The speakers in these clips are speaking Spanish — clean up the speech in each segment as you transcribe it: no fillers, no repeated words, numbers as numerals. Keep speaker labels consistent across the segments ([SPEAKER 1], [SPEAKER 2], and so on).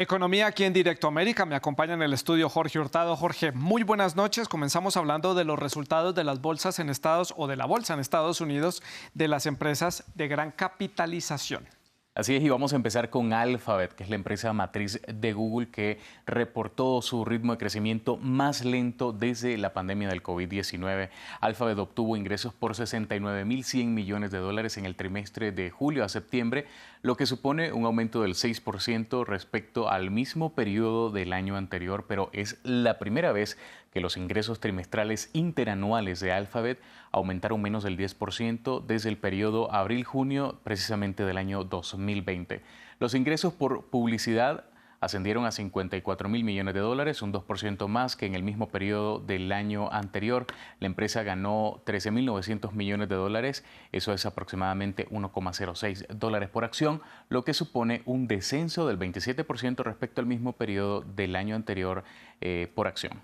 [SPEAKER 1] Economía aquí en Directo América. Me acompaña en el estudio Jorge Hurtado. Jorge, muy buenas noches. Comenzamos hablando de los resultados de las bolsas en Estados o de la bolsa en Estados Unidos de las empresas de gran capitalización.
[SPEAKER 2] Así es, y vamos a empezar con Alphabet, que es la empresa matriz de Google que reportó su ritmo de crecimiento más lento desde la pandemia del COVID-19. Alphabet obtuvo ingresos por 69.100 millones de dólares en el trimestre de julio a septiembre, lo que supone un aumento del 6% respecto al mismo periodo del año anterior, pero es la primera vez que los ingresos trimestrales interanuales de Alphabet aumentaron menos del 10% desde el periodo abril-junio precisamente del año 2020. Los ingresos por publicidad ascendieron a 54.000 millones de dólares, un 2% más que en el mismo periodo del año anterior. La empresa ganó 13.900 millones de dólares, eso es aproximadamente 1,06 dólares por acción, lo que supone un descenso del 27% respecto al mismo periodo del año anterior por acción.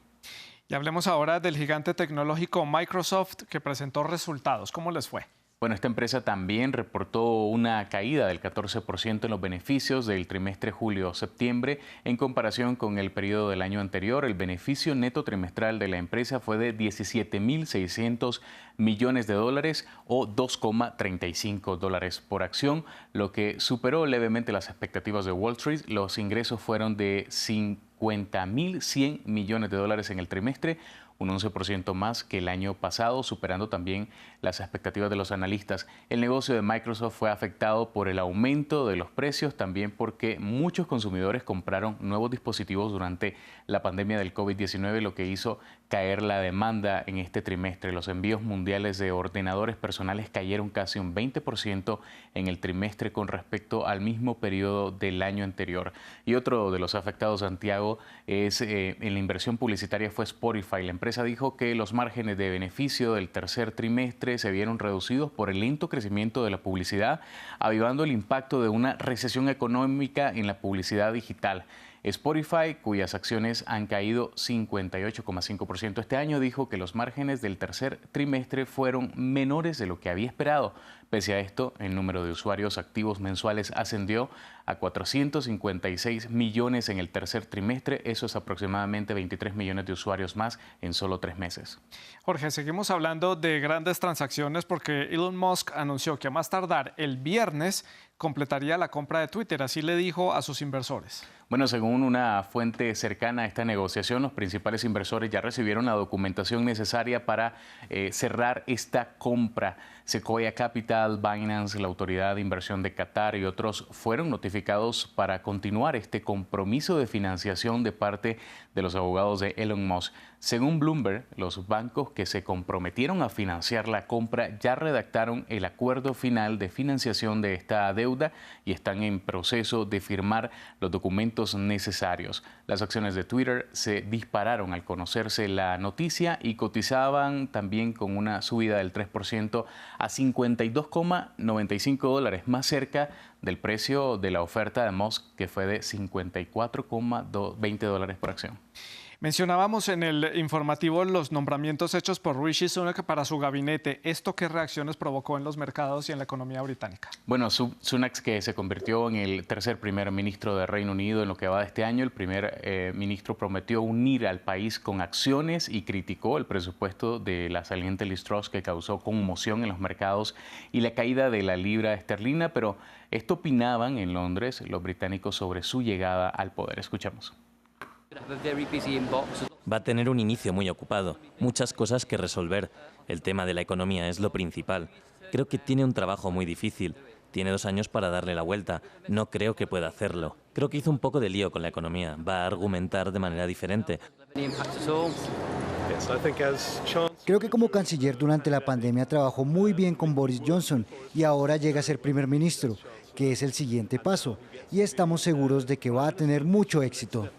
[SPEAKER 1] Y hablemos ahora del gigante tecnológico Microsoft, que presentó resultados. ¿Cómo les fue?
[SPEAKER 2] Bueno, esta empresa también reportó una caída del 14% en los beneficios del trimestre julio-septiembre en comparación con el periodo del año anterior. El beneficio neto trimestral de la empresa fue de 17.600 millones de dólares o 2,35 dólares por acción, lo que superó levemente las expectativas de Wall Street. Los ingresos fueron de 50.100 millones de dólares en el trimestre, un 11% más que el año pasado, superando también las expectativas de los analistas. El negocio de Microsoft fue afectado por el aumento de los precios, también porque muchos consumidores compraron nuevos dispositivos durante la pandemia del COVID-19, lo que hizo caer la demanda en este trimestre. Los envíos mundiales de ordenadores personales cayeron casi un 20% en el trimestre con respecto al mismo periodo del año anterior. Y otro de los afectados, Santiago, es en la inversión publicitaria fue Spotify. La empresa dijo que los márgenes de beneficio del tercer trimestre se vieron reducidos por el lento crecimiento de la publicidad, avivando el impacto de una recesión económica en la publicidad digital. Spotify, cuyas acciones han caído 58,5% este año, dijo que los márgenes del tercer trimestre fueron menores de lo que había esperado. Pese a esto, el número de usuarios activos mensuales ascendió a 456 millones en el tercer trimestre. Eso es aproximadamente 23 millones de usuarios más en solo 3 meses.
[SPEAKER 1] Jorge, seguimos hablando de grandes transacciones porque Elon Musk anunció que a más tardar el viernes completaría la compra de Twitter. Así le dijo a sus inversores.
[SPEAKER 2] Bueno, según una fuente cercana a esta negociación, los principales inversores ya recibieron la documentación necesaria para cerrar esta compra. Sequoia Capital, Binance, la Autoridad de Inversión de Qatar y otros fueron notificados para continuar este compromiso de financiación de parte de los abogados de Elon Musk. Según Bloomberg, los bancos que se comprometieron a financiar la compra ya redactaron el acuerdo final de financiación de esta deuda y están en proceso de firmar los documentos necesarios. Las acciones de Twitter se dispararon al conocerse la noticia y cotizaban también con una subida del 3% a 52,95 dólares, más cerca del precio de la oferta de Musk, que fue de 54,20 dólares por acción.
[SPEAKER 1] Mencionábamos en el informativo los nombramientos hechos por Rishi Sunak para su gabinete. ¿Esto qué reacciones provocó en los mercados y en la economía británica?
[SPEAKER 2] Bueno, Sunak, que se convirtió en el tercer primer ministro de Reino Unido en lo que va de este año, el primer ministro prometió unir al país con acciones y criticó el presupuesto de la saliente Liz Truss, que causó conmoción en los mercados y la caída de la libra esterlina, pero esto opinaban en Londres los británicos sobre su llegada al poder. Escuchamos.
[SPEAKER 3] Va a tener un inicio muy ocupado, muchas cosas que resolver. El tema de la economía es lo principal. Creo que tiene un trabajo muy difícil. Tiene 2 años para darle la vuelta. No creo que pueda hacerlo. Creo que hizo un poco de lío con la economía. Va a argumentar de manera diferente.
[SPEAKER 4] Creo que como canciller durante la pandemia trabajó muy bien con Boris Johnson y ahora llega a ser primer ministro, que es el siguiente paso. Y estamos seguros de que va a tener mucho éxito.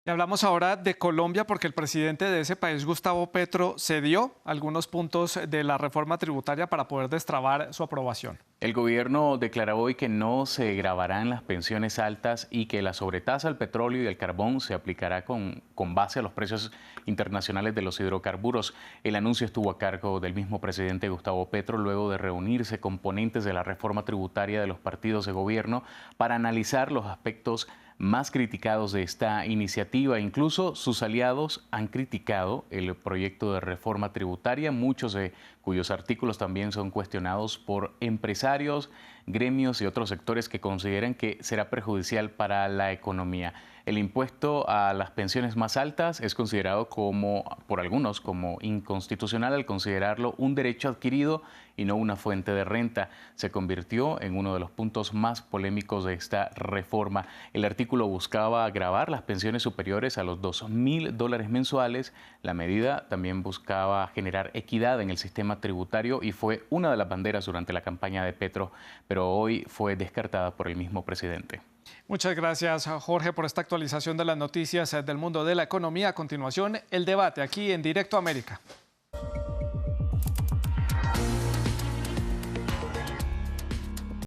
[SPEAKER 1] Y hablamos ahora de Colombia porque el presidente de ese país, Gustavo Petro, cedió algunos puntos de la reforma tributaria para poder destrabar su aprobación.
[SPEAKER 2] El gobierno declaró hoy que no se gravarán las pensiones altas y que la sobretasa al petróleo y al carbón se aplicará con base a los precios internacionales de los hidrocarburos. El anuncio estuvo a cargo del mismo presidente Gustavo Petro luego de reunirse con ponentes de la reforma tributaria de los partidos de gobierno para analizar los aspectos más criticados de esta iniciativa. Incluso sus aliados han criticado el proyecto de reforma tributaria, muchos de cuyos artículos también son cuestionados por empresarios, gremios y otros sectores que consideran que será perjudicial para la economía. El impuesto a las pensiones más altas es considerado por algunos como inconstitucional al considerarlo un derecho adquirido y no una fuente de renta. Se convirtió en uno de los puntos más polémicos de esta reforma. El artículo buscaba gravar las pensiones superiores a los $2.000 mensuales. La medida también buscaba generar equidad en el sistema tributario y fue una de las banderas durante la campaña de Petro, pero hoy fue descartada por el mismo presidente.
[SPEAKER 1] Muchas gracias, Jorge, por esta actualización de las noticias del mundo de la economía. A continuación, el debate aquí en Directo América.